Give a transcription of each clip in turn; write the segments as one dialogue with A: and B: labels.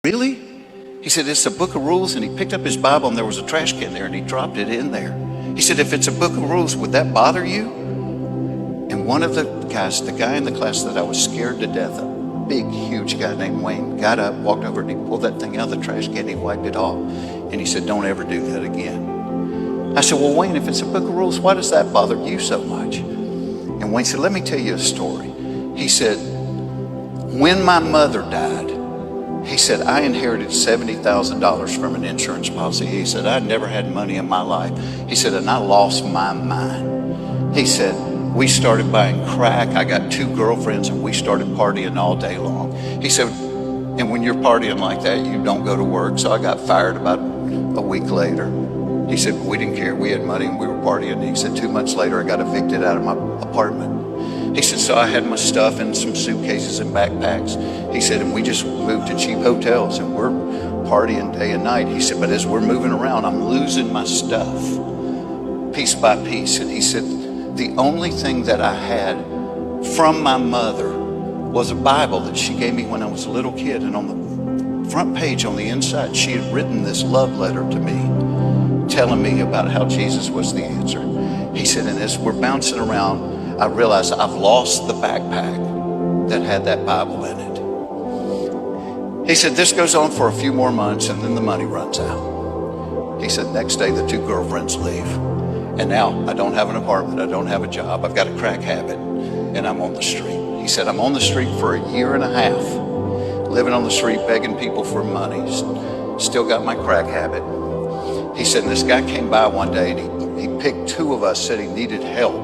A: really? He said, it's a book of rules. And he picked up his Bible and there was a trash can there and he dropped it in there. He said, if it's a book of rules, would that bother you? And one of the guys, the guy in the class that I was scared to death of, big, huge guy named Wayne, got up, walked over and he pulled that thing out of the trash can, he wiped it off. And he said, don't ever do that again. I said, well, Wayne, if it's a book of rules, why does that bother you so much? And Wayne said, let me tell you a story. He said, when my mother died, he said, I inherited $70,000 from an insurance policy. He said, I'd never had money in my life. He said, and I lost my mind. He said, we started buying crack. I got 2 girlfriends and we started partying all day long. He said, and when you're partying like that, you don't go to work. So I got fired about a week later. He said, but we didn't care. We had money and we were partying. He said, 2 months later, I got evicted out of my apartment. He said, so I had my stuff in some suitcases and backpacks. He said, and we just moved to cheap hotels and we're partying day and night. He said, but as we're moving around, I'm losing my stuff piece by piece. And he said, the only thing that I had from my mother was a Bible that she gave me when I was a little kid. And on the front page on the inside, she had written this love letter to me, telling me about how Jesus was the answer. He said, and as we're bouncing around, I realized I've lost the backpack that had that Bible in it. He said, this goes on for a few more months and then the money runs out. He said, next day the 2 girlfriends leave. And now I don't have an apartment, I don't have a job, I've got a crack habit, and I'm on the street. He said, I'm on the street for 1.5 years, living on the street, begging people for money, still got my crack habit. He said, and this guy came by one day and he picked 2 of us, said he needed help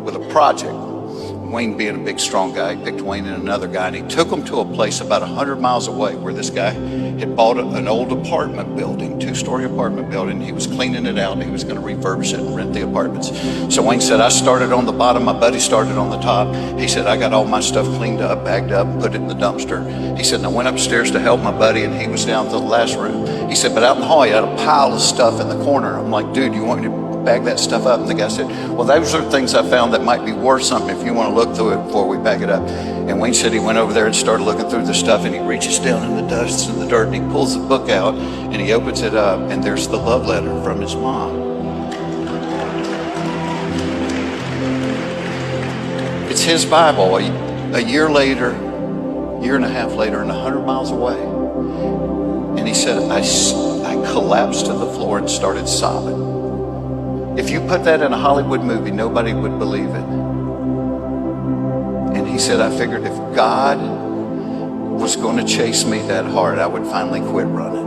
A: with a project. Wayne being a big, strong guy, he picked Wayne and another guy, and he took them to a place about 100 miles away where this guy had bought an old apartment building, 2-story apartment building. He was cleaning it out and he was going to refurbish it and rent the apartments. So Wayne said, I started on the bottom, my buddy started on the top. He said, I got all my stuff cleaned up, bagged up, put it in the dumpster. He said, and I went upstairs to help my buddy and he was down to the last room. He said, but out in the hall, he had a pile of stuff in the corner. I'm like, dude, you want me to bag that stuff up? And the guy said, well, those are things I found that might be worth something if you want to look through it before we bag it up. And Wayne said he went over there and started looking through the stuff, and he reaches down in the dust and the dirt and he pulls the book out and he opens it up, and there's the love letter from his mom. It's his Bible. A year later, 1.5 years later, and 100 miles away. And he said, I collapsed to the floor and started sobbing. If you put that in a Hollywood movie, nobody would believe it. And he said, I figured if God was going to chase me that hard, I would finally quit running.